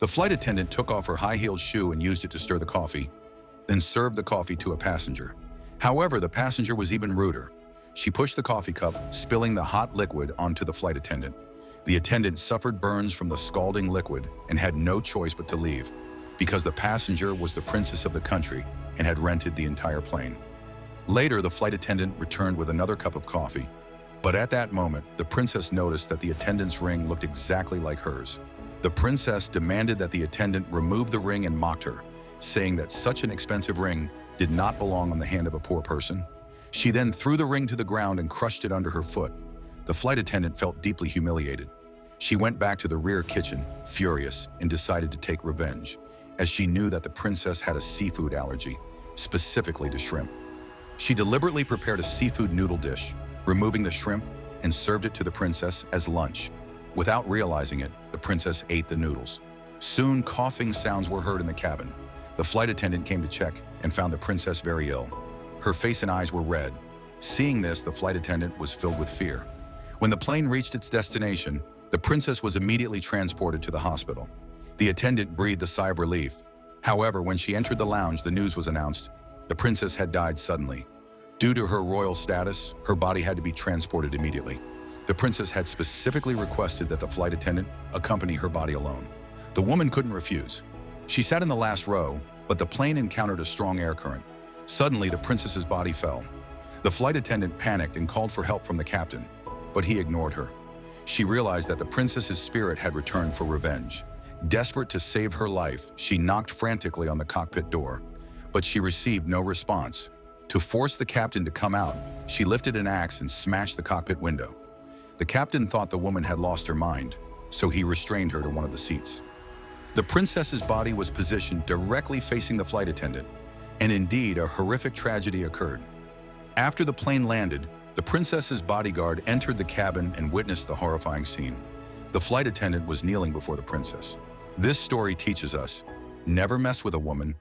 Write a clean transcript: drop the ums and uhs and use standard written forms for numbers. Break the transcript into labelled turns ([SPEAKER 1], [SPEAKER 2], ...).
[SPEAKER 1] The flight attendant took off her high-heeled shoe and used it to stir the coffee, then served the coffee to a passenger. However, the passenger was even ruder. She pushed the coffee cup, spilling the hot liquid onto the flight attendant. The attendant suffered burns from the scalding liquid and had no choice but to leave, because the passenger was the princess of the country and had rented the entire plane. Later, the flight attendant returned with another cup of coffee, but at that moment, the princess noticed that the attendant's ring looked exactly like hers. The princess demanded that the attendant remove the ring and mocked her, saying that such an expensive ring did not belong on the hand of a poor person. She then threw the ring to the ground and crushed it under her foot. The flight attendant felt deeply humiliated. She went back to the rear kitchen, furious, and decided to take revenge, as she knew that the princess had a seafood allergy, specifically to shrimp. She deliberately prepared a seafood noodle dish, removing the shrimp, and served it to the princess as lunch. Without realizing it, the princess ate the noodles. Soon, coughing sounds were heard in the cabin. The flight attendant came to check and found the princess very ill. Her face and eyes were red. Seeing this, the flight attendant was filled with fear. When the plane reached its destination, the princess was immediately transported to the hospital. The attendant breathed a sigh of relief. However, when she entered the lounge, the news was announced. The princess had died suddenly. Due to her royal status, her body had to be transported immediately. The princess had specifically requested that the flight attendant accompany her body alone. The woman couldn't refuse. She sat in the last row, but the plane encountered a strong air current. Suddenly, the princess's body fell. The flight attendant panicked and called for help from the captain, but he ignored her. She realized that the princess's spirit had returned for revenge. Desperate to save her life, she knocked frantically on the cockpit door, but she received no response. To force the captain to come out, she lifted an axe and smashed the cockpit window. The captain thought the woman had lost her mind, so he restrained her to one of the seats. The princess's body was positioned directly facing the flight attendant, and indeed, a horrific tragedy occurred. After the plane landed, the princess's bodyguard entered the cabin and witnessed the horrifying scene. The flight attendant was kneeling before the princess. This story teaches us, never mess with a woman,